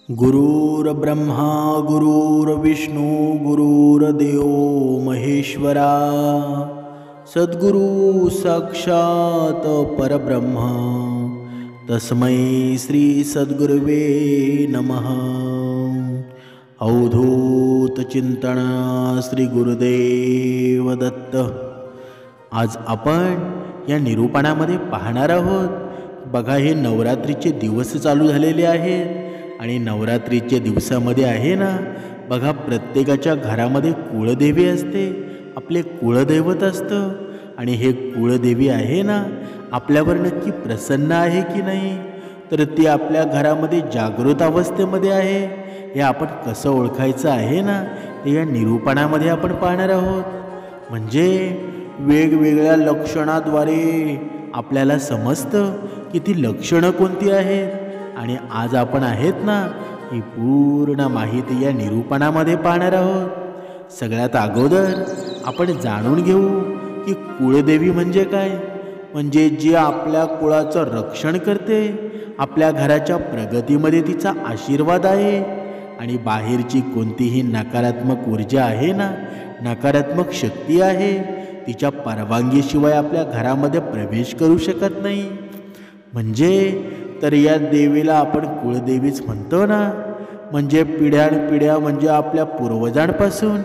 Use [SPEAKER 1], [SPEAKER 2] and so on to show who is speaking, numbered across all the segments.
[SPEAKER 1] गुरुर्ब्रह्मा गुरुर्विष्णू गुरुर्देव महेश्वरा सद्गुरु साक्षात परब्रह्म तस्मै श्री सद्गुरुवे नमः। अवधूत चिंतन श्री गुरुदेव दत्त। आज आपण या निरूपणामध्ये पाहणार आहोत। बघा, हे नवरात्रीचे दिवस चालू झालेले आहेत आणि नवरात्रीच्या दिवसामध्ये आहे ना, बघा, प्रत्येकाच्या घरामध्ये कुळदेवी असते, आपले कुळदैवत असतं। आणि हे कुळदेवी आहे ना, आपल्यावर नक्की प्रसन्न आहे की नाही, तर ती आपल्या घरामध्ये जागृत अवस्थेमध्ये आहे, हे आपण कसं ओळखायचं आहे ना, ते या निरूपणामध्ये आपण पाहणार आहोत। म्हणजे वेगवेगळ्या लक्षणाद्वारे आपल्याला समजतं की ती लक्षणं कोणती आहेत। आणि आज आपण आहेत ना, ही पूर्ण माहिती या निरूपणामध्ये पाहणार आहोत। सगळ्यात अगोदर आपण जाणून घेऊ की कुळदेवी म्हणजे काय। म्हणजे जी आपल्या कुळाचं रक्षण करते, आपल्या घराच्या प्रगतीमध्ये तिचा आशीर्वाद आहे आणि बाहेरची कोणतीही नकारात्मक ऊर्जा आहे ना, नकारात्मक शक्ती आहे, तिच्या परवानगीशिवाय आपल्या घरामध्ये प्रवेश करू शकत नाही। म्हणजे तर या देवीला आपण कुळदेवीच म्हणतो ना। म्हणजे पिढ्यानपिढ्या, म्हणजे आपल्या पूर्वजांपासून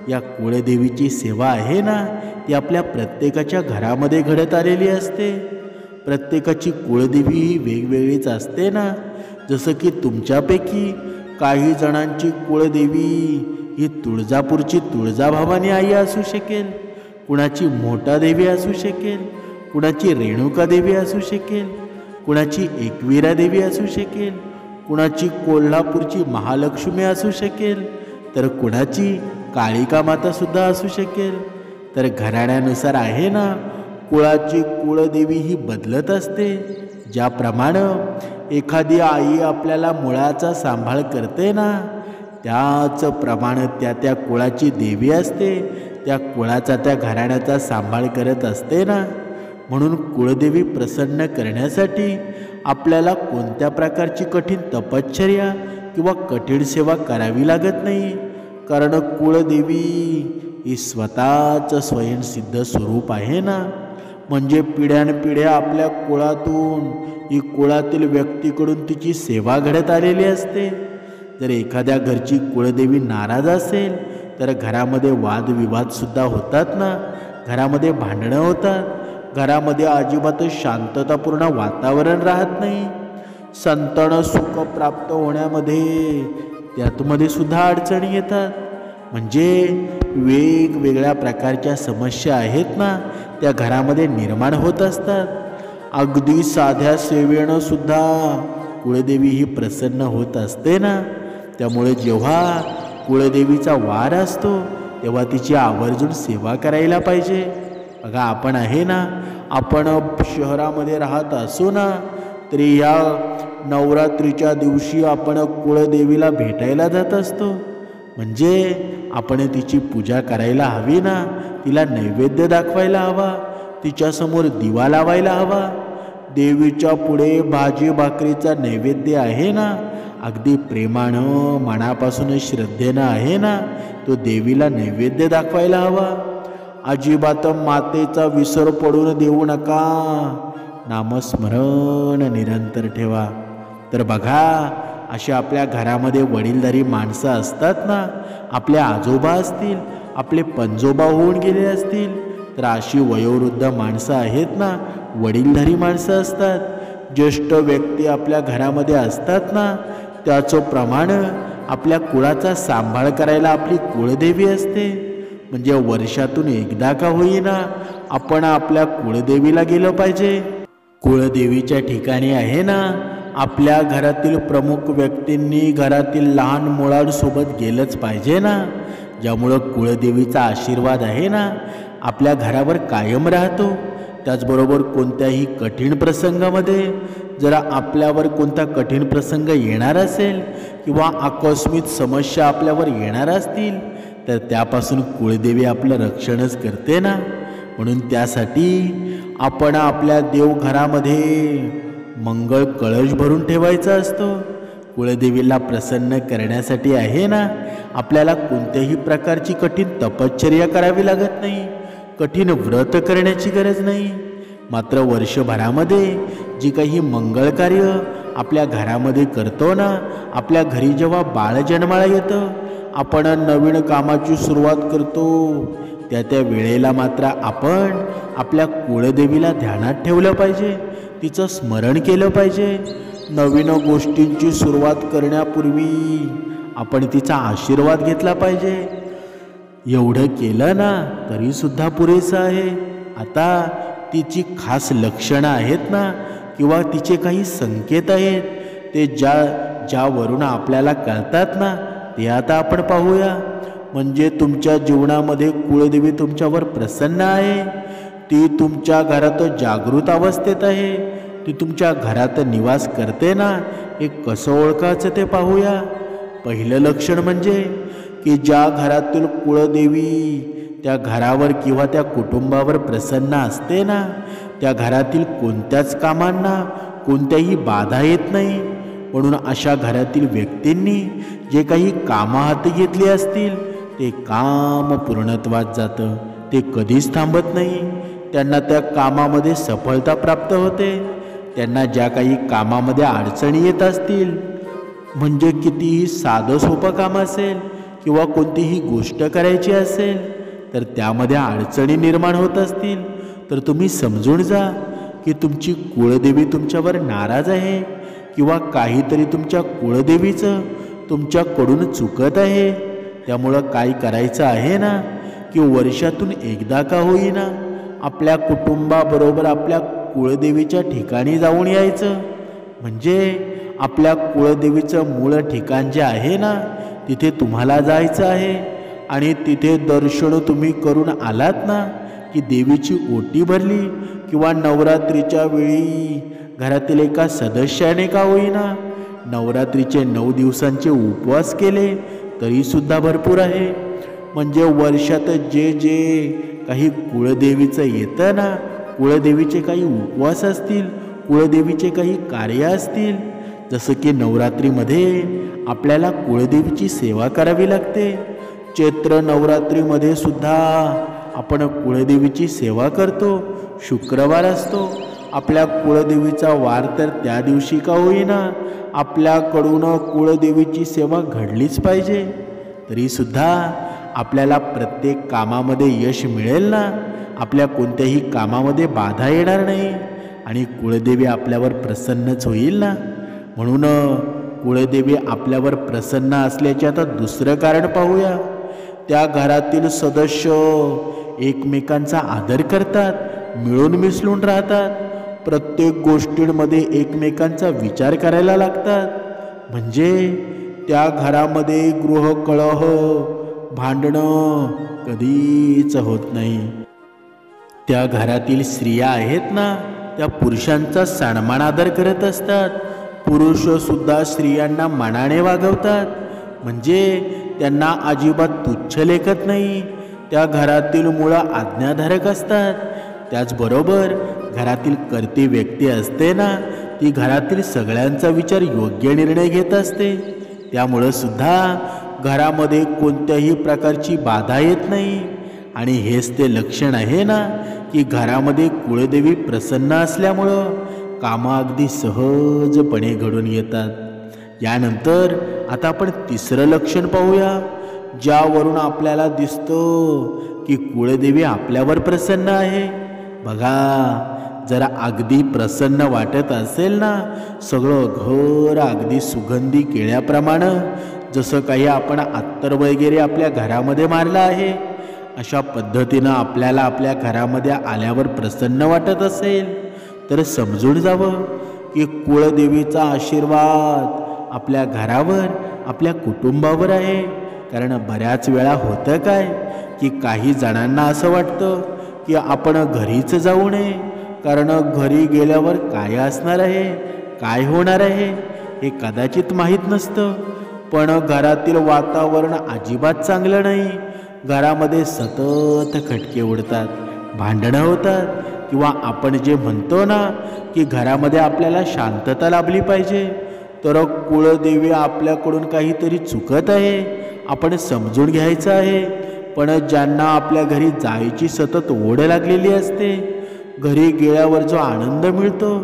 [SPEAKER 1] या कुळदेवीची सेवा आहे ना, ती आपल्या प्रत्येकाच्या घरामध्ये घडत आलेली असते। प्रत्येकाची कुळदेवी ही वेगवेगळीच असते ना। जसं की तुमच्यापैकी काही जणांची कुळदेवी ही तुळजापूरची तुळजाभवानी आई असू शकेल, कुणाची मोठा देवी असू शकेल, कुणाची रेणुका देवी असू शकेल, कुणाची एकविरा देवी असू शकेल, कुणाची कोल्हापूरची महालक्ष्मी असू शकेल, तर कुणाची काळिका माता सुद्धा असू शकेल। तर घराण्यानुसार आहे ना, कुळाची कुळदेवी ही बदलत असते। ज्याप्रमाणे एखादी आई आपल्याला मुळाचा सांभाळ करते ना, त्याचप्रमाणे त्या कुळाची देवी असते, त्या कुळाचा, त्या घराण्याचा सांभाळ करत असते ना। म्हणून कुळदेवी प्रसन्न करण्यासाठी आपल्याला कोणत्या प्रकारची कठीण तपश्चर्या किंवा कठीण सेवा करावी लागत नाही। कारण कुळदेवी ही स्वतःच स्वयंसिद्ध स्वरूप आहे ना। म्हणजे पिढ्यानपिढ्या आपल्या कुळातून, ही कुळातील व्यक्तीकडून तिची सेवा घडत आलेली असते। जर एखाद्या घरची कुळदेवी नाराज असेल तर घरामध्ये वादविवादसुद्धा होतात ना, घरामध्ये भांडणं होतात, घरामध्ये अजिबातच शांततापूर्ण वातावरण राहत नाही। संतान सुख प्राप्त होण्यामध्ये त्यातमध्ये सुद्धा अडचणी येतात। म्हणजे वेगवेगळ्या प्रकारच्या समस्या आहेत ना, त्या घरामध्ये निर्माण होत असतात। अगदी साध्या सेवेनं सुद्धा कुळदेवी ही प्रसन्न होत असते ना। त्यामुळे जेव्हा कुळदेवीचा वार असतो तेव्हा तिची आवर्जून सेवा करायला पाहिजे। बघा, आपण आहे ना, आपण शहरामध्ये राहत असू ना, तरी या नवरात्रीच्या दिवशी आपण कुळदेवीला भेटायला जात असतो। म्हणजे आपण तिची पूजा करायला हवी ना, तिला नैवेद्य दाखवायला हवा, तिच्यासमोर दिवा लावायला हवा। देवीच्या पुढे भाजी भाकरीचा नैवेद्य आहे ना, अगदी प्रेमानं, मनापासून श्रद्धेनं आहे ना, तो देवीला नैवेद्य दाखवायला हवा। अजिबात मातेचा विसर पडून देऊ नका, नामस्मरण निरंतर ठेवा। तर बघा, अशा आपल्या घरामध्ये वडीलधारी माणसं असतात ना, आपले आजोबा असतील, आपले पंजोबा होऊन गेले असतील, तर अशी वयोवृद्ध माणसं आहेत ना, वडीलधारी माणसं असतात, ज्येष्ठ व्यक्ती आपल्या घरामध्ये असतात ना, त्याचं प्रमाण आपल्या कुळाचा सांभाळ करायला आपली कुळदेवी असते। म्हणजे वर्षातून एकदा का होईना आपण आपल्या कुळदेवीला गेलं पाहिजे। कुळदेवीच्या ठिकाणी आहे ना, आपल्या घरातील प्रमुख व्यक्तींनी घरातील लहान मुलांसोबत गेलंच पाहिजे ना। ज्यामुळं कुळदेवीचा आशीर्वाद आहे ना, आपल्या घरावर कायम राहतो। त्याचबरोबर कोणत्याही कठीण प्रसंगामध्ये, जर आपल्यावर कोणता कठीण प्रसंग येणार असेल किंवा आकस्मिक समस्या आपल्यावर येणार असतील, तर त्यापासून कुळदेवी आपलं रक्षणच करते ना। म्हणून त्यासाठी आपण आपल्या देवघरामध्ये मंगळ कळश भरून ठेवायचा असतो। कुळदेवीला प्रसन्न करण्यासाठी आहे ना, आपल्याला कोणत्याही प्रकारची कठीण तपश्चर्या करावी लागत नाही, कठीण व्रत करण्याची गरज नाही. मात्र वर्षभरामध्ये जी काही मंगळ कार्य आपल्या घरामध्ये करतो ना, आपल्या घरी जेव्हा बाळ जन्माला येतं, आपण नवीन कामाची सुरुवात करतो, त्या वेळेला मात्र आपण आपल्या कुळदेवीला ध्यानात ठेवलं पाहिजे, तिचं स्मरण केलं पाहिजे. नवीन गोष्टींची सुरुवात करण्यापूर्वी आपण तिचा आशीर्वाद घेतला पाहिजे. एवढं केलं ना तरीसुद्धा पुरेसं आहे. आता तिची खास लक्षणं आहेत ना, किंवा तिचे काही संकेत आहेत, ते ज्यावरून आपल्याला कळतात ना, ते आता आपण पाहूया. म्हणजे तुमच्या जीवनामध्ये कुळदेवी तुमच्यावर प्रसन्न आहे, ती तुमच्या घरात जागृत अवस्थेत आहे, ती तुमच्या घरात निवास करते ना, हे कसं ओळखायचं ते पाहूया. पहिलं लक्षण म्हणजे की ज्या घरातील कुळदेवी त्या घरावर किंवा त्या कुटुंबावर प्रसन्न असते ना, त्या घरातील कोणत्याच कामांना कोणत्याही बाधा येत नाही. म्हणून अशा घरातील व्यक्तींनी जे काही कामं हाती घेतली असतील ते काम पूर्णत्वात जातं, ते कधीच थांबत नाही. त्यांना त्या कामामध्ये सफलता प्राप्त होते. त्यांना ज्या काही कामामध्ये अडचणी येत असतील, म्हणजे कितीही साधं सोपं काम असेल किंवा कोणतीही गोष्ट करायची असेल, तर त्यामध्ये अडचणी निर्माण होत असतील, तर तुम्ही समजून जा की तुमची कुळदेवी तुमच्यावर नाराज आहे, किंवा काहीतरी तुमच्या कुळदेवीचं तुमच्याकडून चुकत आहे. त्यामुळं काय करायचं आहे ना, की वर्षातून एकदा का होईना आपल्या कुटुंबाबरोबर आपल्या कुळदेवीच्या ठिकाणी जाऊन यायचं. म्हणजे आपल्या कुळदेवीचं मूळ ठिकाण जे आहे ना, तिथे तुम्हाला जायचं आहे, आणि तिथे दर्शन तुम्ही करून आलात ना, की देवीची ओटी भरली, किंवा नवरात्रीच्या वेळी घरातील एका सदस्याने का होईना नवरात्रीचे 9 दिवसांचे उपवास केले तरीसुद्धा भरपूर आहे. म्हणजे वर्षात जे जे काही कुळदेवीचं येतं ना, कुळदेवीचे काही उपवास असतील, कुळदेवीचे काही कार्य असतील, जसं की नवरात्रीमध्ये आपल्याला कुळदेवीची सेवा करावी लागते. चैत्र नवरात्रीमध्ये सुद्धा आपण कुळदेवीची सेवा करतो. शुक्रवार असतो आपल्या कुळदेवीचा वार, तर त्या दिवशी का होईना आपल्याकडून कुळदेवीची सेवा घडलीच पाहिजे. तरीसुद्धा आपल्याला प्रत्येक कामामध्ये यश मिळेल ना, आपल्या कोणत्याही कामामध्ये बाधा येणार नाही, आणि कुळदेवी आपल्यावर प्रसन्नच होईल ना. म्हणून कुळदेवी आपल्यावर प्रसन्न असल्याचे आता दुसरं कारण पाहूया. त्या घरातील सदस्य एकमेकांचा आदर करतात, मिळून मिसळून राहतात, प्रत्येक गोष्टींमध्ये एकमेकांचा विचार करायला लागतात. म्हणजे त्या घरामध्ये गृहकलह, भांडणं कधीच होत नाही. त्या घरातील स्त्रिया आहेत ना, त्या पुरुषांचा सन्मान आदर करत असतात. पुरुषसुद्धा स्त्रियांना मनाने वागवतात, म्हणजे त्यांना अजिबात तुच्छ लेखत नाही. त्या घरातील मुलं आज्ञाधारक असतात. त्याचबरोबर घरातील कर्ती व्यक्ती असते ना, ती घरातील सगळ्यांचा विचार योग्य निर्णय घेत असते. त्यामुळं सुद्धा घरामध्ये कोणत्याही प्रकारची बाधा येत नाही. आणि हेच ते लक्षण आहे ना, की घरामध्ये कुळदेवी प्रसन्न असल्यामुळं कामं अगदी सहजपणे घडून येतात. यानंतर आता आपण तिसरं लक्षण पाहूया, ज्यावरून आपल्याला दिसतं की कुळदेवी आपल्यावर प्रसन्न आहे. बघा, जरा अगदी प्रसन्न वाटत असेल ना, सगळं घर अगदी सुगंधी केळ्याप्रमाणे, जसं काही आपण अत्तर वगैरे आपल्या घरामध्ये मारलं आहे, अशा पद्धतीनं आपल्याला आपल्या घरामध्ये आल्यावर प्रसन्न वाटत असेल, तर समजून जावं की कुळदेवीचा आशीर्वाद आपल्या घरावर, आपल्या कुटुंबावर आहे. कारण बऱ्याच वेळा होतं काय, की काही जणांना असं वाटतं की आपण घरीच जाऊ नये, कारण घरी गेल्यावर काय असणार आहे, काय होणार आहे हे कदाचित माहीत नसतं. पण घरातील वातावरण अजिबात चांगलं नाही. घरामध्ये सतत खटके उडतात, भांडणं होतात, किंवा आपण जे म्हणतो ना की घरामध्ये आपल्याला शांतता लाभली पाहिजे, तर कुळदेवी आपल्याकडून काहीतरी चुकत आहे, आपण समजून घ्यायचं आहे. पण ज्यांना आपल्या घरी जायची सतत ओढ लागलेली असते, घरी गेल्यावर जो आनंद मिळतो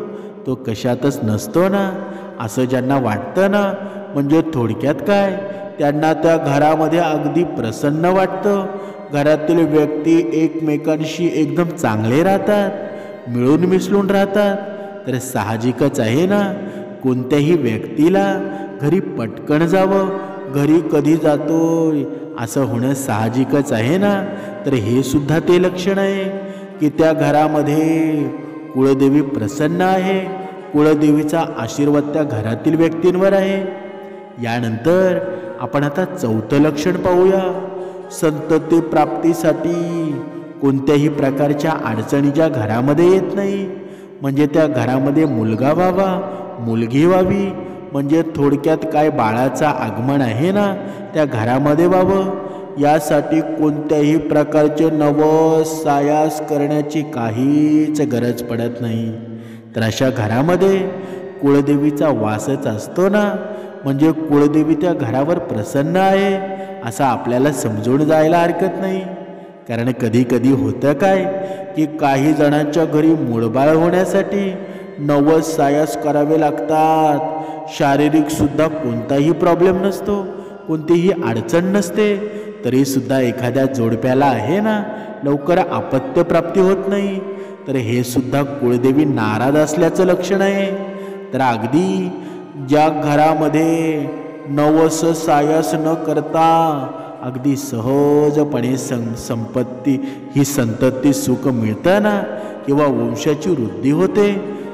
[SPEAKER 1] तो कशातच नसतो ना, असं ज्यांना वाटतं ना, म्हणजे थोडक्यात काय, त्यांना त्या घरामध्ये अगदी प्रसन्न वाटतं. घरातील व्यक्ती एकमेकांशी एकदम चांगले राहतात, मिळून मिसळून राहतात. तर साहजिकच आहे ना, कोणत्याही व्यक्तीला घरी पटकन जावं, घरी कधी जातोय असं होणं साहजिकच आहे ना. तर हे सुद्धा ते लक्षण आहे की त्या घरामध्ये कुळदेवी प्रसन्न आहे, कुळदेवीचा आशीर्वाद त्या घरातील व्यक्तींवर आहे. यानंतर आपण आता चौथं लक्षण पाहूया. संतती प्राप्तीसाठी कोणत्याही प्रकारच्या अडचणी ज्या घरामध्ये येत नाही, म्हणजे त्या घरामध्ये मुलगा व्हावा, मुलगी व्हावी, म्हणजे थोडक्यात काय बाळाचं आगमन आहे ना त्या घरामध्ये व्हावं, यासाठी कोणत्याही प्रकारचे नवसायास करण्याची काहीच गरज पडत नाही. तर अशा घरामध्ये कुळदेवीचा वासच असतो ना, म्हणजे कुळदेवी त्या घरावर प्रसन्न आहे असं आपल्याला समजून जायला हरकत नाही. कारण कधी कधी होतं काय की काही जणांच्या घरी मूळबाळ होण्यासाठी नवसायास करावे लागतात. शारीरिक सुद्धा कोणताही प्रॉब्लेम नसतो, कोणतीही अडचण नसते, तरीसुद्धा एखाद्या जोडप्याला आहे ना लवकर अपत्यप्राप्ती होत नाही. तर हे सुद्धा कुळदेवी नाराज असल्याचं लक्षण आहे. तर अगदी ज्या घरामध्ये नवसायास न करता अगदी सहजपणे संपत्ती ही संतती सुख मिळतं ना, किंवा वंशाची वृद्धी होते,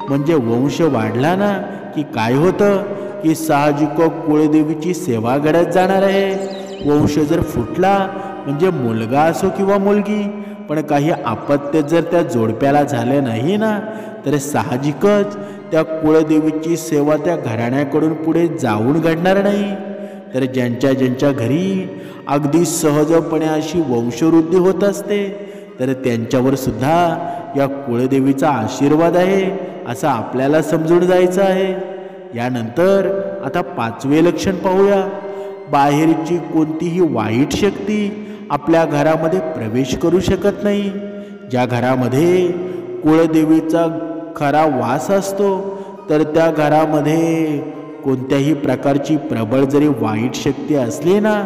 [SPEAKER 1] म्हणजे वंश वाढला ना की काय होतं की साहजिक कुळदेवीची सेवा घडत जाणार आहे. वंश जर फुटला म्हणजे मुलगा असो किंवा मुलगी, पण काही अपत्य जर त्या जोडप्याला झालं नाही ना, तर साहजिकच त्या कुळदेवीची सेवा त्या घराण्याकडून पुढे जाऊन घडणार नाही. तर ज्यांच्या ज्यांच्या घरी अगदी सहजपणे अशी वंशवृद्धी होत असते, तर त्यांच्यावर सुद्धा या कुळदेवीचा आशीर्वाद आहे असं आपल्याला समजून जायचं आहे. यानंतर आता पाचवे लक्षण पाहूया. बाहेरची कोणतीही वाईट शक्ती आपल्या घरामध्ये प्रवेश करू शकत नाही. ज्या घरामध्ये कुळदेवीचा खरा वास असतो, तर त्या घरामध्ये कोणत्याही प्रकारची प्रबळ जरी वाईट शक्ती असली ना,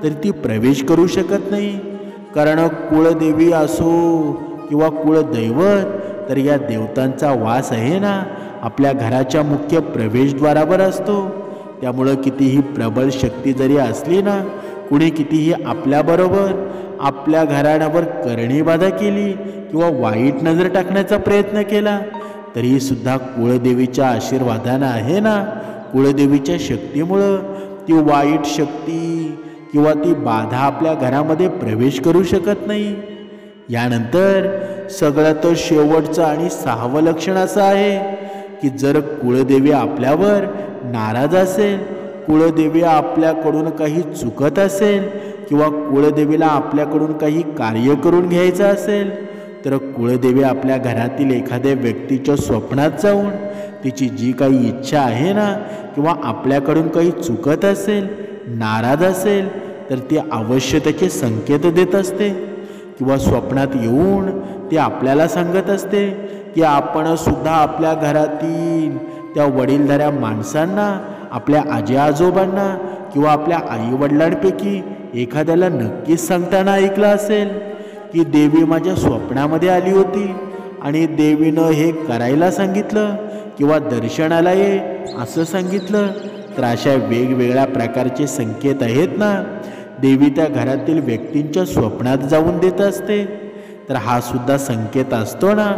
[SPEAKER 1] तर ती प्रवेश करू शकत नाही. कारण कुळदेवी असो किंवा कुळदैवत, तर या देवतांचा वास आहे ना आपल्या घराच्या मुख्य प्रवेशद्वारावर असतो. त्यामुळं कितीही प्रबळ शक्ती जरी असली ना, कुणी कितीही आपल्याबरोबर आपल्या घराण्यावर करणीबाधा केली किंवा वाईट नजर टाकण्याचा प्रयत्न केला, तरी सुद्धा कुळदेवीच्या आशीर्वादानं आहे ना, कुळदेवीच्या शक्तीमुळं ती वाईट शक्ती किंवा ती बाधा आपल्या घरामध्ये प्रवेश करू शकत नाही. यानंतर सगळ्यात शेवटचं आणि सहावं लक्षण असं आहे की जर कुळदेवी आपल्यावर नाराज असेल, कुळदेवी आपल्याकडून काही चुकत असेल किंवा कुळदेवीला आपल्याकडून काही कार्य करून घ्यायचं असेल, तर कुळदेवी आपल्या घरातील एखाद्या व्यक्तीच्या स्वप्नात जाऊन तिची जी काही इच्छा आहे ना, किंवा आपल्याकडून काही चुकत असेल, नाराज असेल, तर ती अवश्य त्याचे संकेत देत असते. किंवा स्वप्नात येऊन ती आपल्याला सांगत असते की आपण सुद्धा आपल्या घरातील त्या वडीलधाऱ्या माणसांना, आपल्या आजी आजोबांना किंवा आपल्या आईवडिलांपैकी एखाद्याला नक्कीच सांगताना ऐकलं असेल की देवी माझ्या स्वप्नामध्ये आली होती आणि देवीनं हे करायला सांगितलं किंवा दर्शनाला ये असं सांगितलं. तर अशा वेगवेगळ्या प्रकारचे संकेत आहेत ना, देवी त्या घरातील व्यक्तींच्या स्वप्नात जाऊन देत असते. तर हा सुद्धा संकेत असतो ना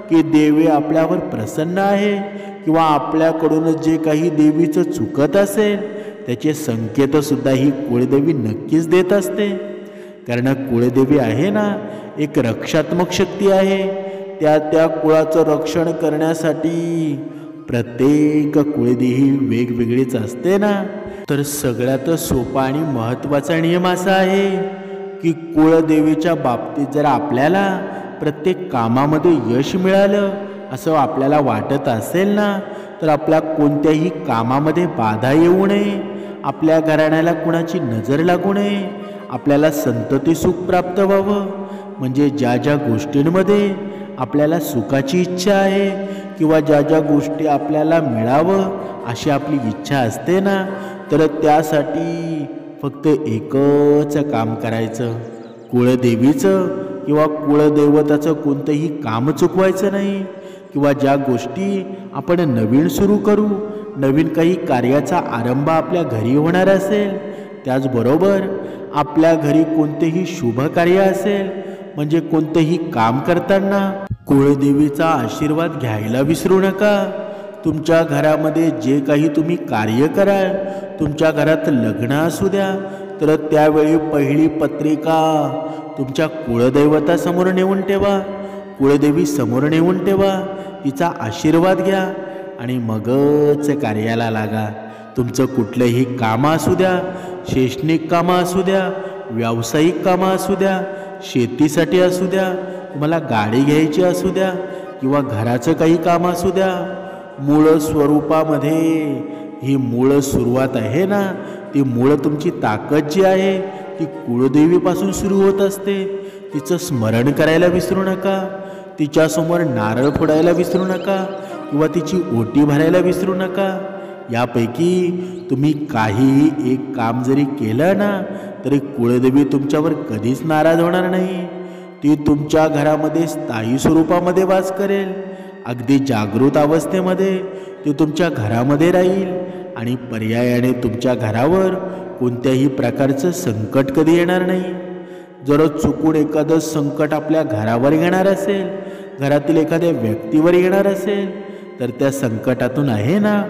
[SPEAKER 1] की देवी आपल्यावर प्रसन्न आहे, किंवा आपल्याकडून जे काही देवीचं चुकत असेल त्याचे संकेतसुद्धा ही कुळदेवी नक्कीच देत असते. कारण कुळदेवी आहे ना एक रक्षात्मक शक्ती आहे. त्या कुळाचं रक्षण करण्यासाठी प्रत्येक कुळदेवी वेगवेगळीच असते ना. तर सगळ्यात सोपा आणि महत्त्वाचा नियम असा आहे की कुळदेवीच्या बाबतीत जर आपल्याला प्रत्येक कामामध्ये यश मिळालं असं आपल्याला वाटत असेल ना, तर आपल्या कोणत्याही कामामध्ये बाधा येऊ नये, आपल्या घराण्याला कुणाची नजर लागू नये, आपल्याला संतती सुख प्राप्त व्हावं. म्हणजे ज्या ज्या गोष्टींमध्ये आपल्याला सुखाची इच्छा आहे किंवा ज्या ज्या गोष्टी आपल्याला मिळावं अशी आपली इच्छा असते ना, तर त्यासाठी फक्त एकच काम करायचं, कुळदेवीचं किंवा कुळदैवताचं कोणतंही काम चुकवायचं नाही. किंवा ज्या गोष्टी आपण नवीन सुरू करू, नवीन काही कार्याचा आरंभ आपल्या घरी होणार असेल, त्याचबरोबर आपल्या घरी कोणतेही शुभ कार्य असेल, म्हणजे कोणतेही काम करताना कुळदेवीचा आशीर्वाद घ्यायला विसरू नका. तुमच्या घरामध्ये जे काही तुम्ही कार्य कराल, तुमच्या घरात लग्न असू द्या, तर त्यावेळी पहिली पत्रिका तुमच्या कुळदैवतासमोर नेऊन ठेवा, कुळदेवी समोर नेऊन ठेवा, तिचा आशीर्वाद घ्या आणि मगच कार्याला लागा. तुमचं कुठलंही कामं असू द्या, शैक्षणिक कामं असू द्या, व्यावसायिक कामं असू द्या, शेतीसाठी असू द्या, तुम्हाला गाडी घ्यायची असू द्या किंवा घराचं काही काम असू द्या, मूळ स्वरूपामध्ये ही मूळ सुरुवात आहे ना, ती मूळ तुमची ताकद जी आहे ती कुळदेवीपासून सुरू होत असते. तिचं स्मरण करायला विसरू नका, तिच्यासमोर नारळ फोडायला विसरू नका किंवा तिची ओटी भरायला विसरू नका. यापैकी तुम्ही काहीही एक काम जरी केलं ना, तरी कुळदेवी तुमच्यावर कधीच नाराज होणार नाही. ती तुमच्या घरामध्ये स्थायी स्वरूपामध्ये वास करेल, अगदी जागृत अवस्थेमध्ये ती तुमच्या घरामध्ये राहील आणि पर्यायाने तुमच्या घरावर कोणत्याही प्रकारचं संकट कधी येणार नाही. जर चुकून एखादं संकट आपल्या घरावर येणार असेल, घरातील एखाद्या व्यक्तीवर येणार असेल, तर त्या संकटातून आहे ना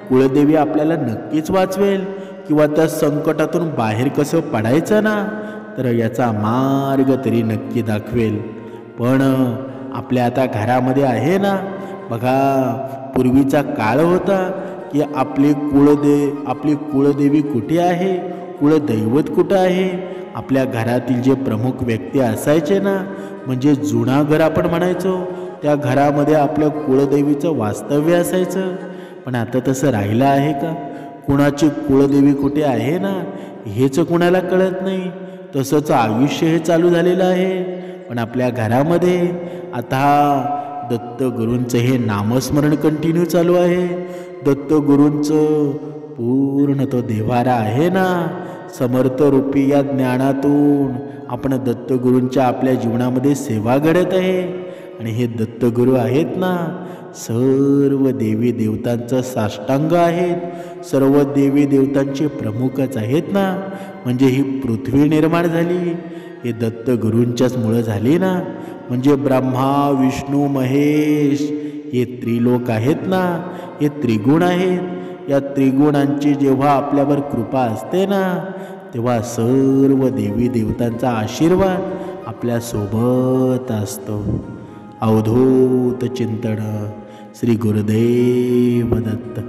[SPEAKER 1] कुळदेवी आपल्याला नक्कीच वाचवेल किंवा त्या संकटातून बाहेर कसं पडायचं ना, तर याचा मार्ग तरी नक्की दाखवेल. पण आपल्या आता घरामध्ये आहे ना, बघा पूर्वीचा काळ होता की आपली कुळदेवी कुठे आहे, कुळदैवत कुठं आहे, आपल्या घरातील जे प्रमुख व्यक्ती असायचे ना, म्हणजे जुना घर आपण म्हणायचो, त्या घरामध्ये आपल्या कुळदेवीचं वास्तव्य असायचं. पण आता तसं राहिलं आहे का? कुणाची कुळदेवी कुठे आहे ना हेच कुणाला कळत नाही. तसंच आयुष्य हे चालू झालेलं आहे. पण आपल्या घरामध्ये आता दत्तगुरूंचं हे नामस्मरण कंटिन्यू चालू आहे. दत्तगुरूंचं पूर्ण तो देवारा आहे ना, समर्थरूपी या ज्ञानातून आपण दत्तगुरूंच्या आपल्या जीवनामध्ये सेवा घडत आहे. आणि हे दत्तगुरू आहेत ना, सर्व देवी देवतांचं साष्टांग आहेत, सर्व देवी देवतांचे प्रमुखच आहेत ना. म्हणजे ही पृथ्वी निर्माण झाली हे दत्तगुरूंच्याच मुळे झाली ना. म्हणजे ब्रह्मा विष्णू महेश हे त्रिलोक आहेत ना, हे त्रिगुण आहेत. या त्रिगुणांची जेव्हा आपल्यावर कृपा असते ना, तेव्हा सर्व देवी देवतांचा आशीर्वाद आपल्यासोबत असतो. अवधूत चिंतन. श्री गुरुदेव दत्त.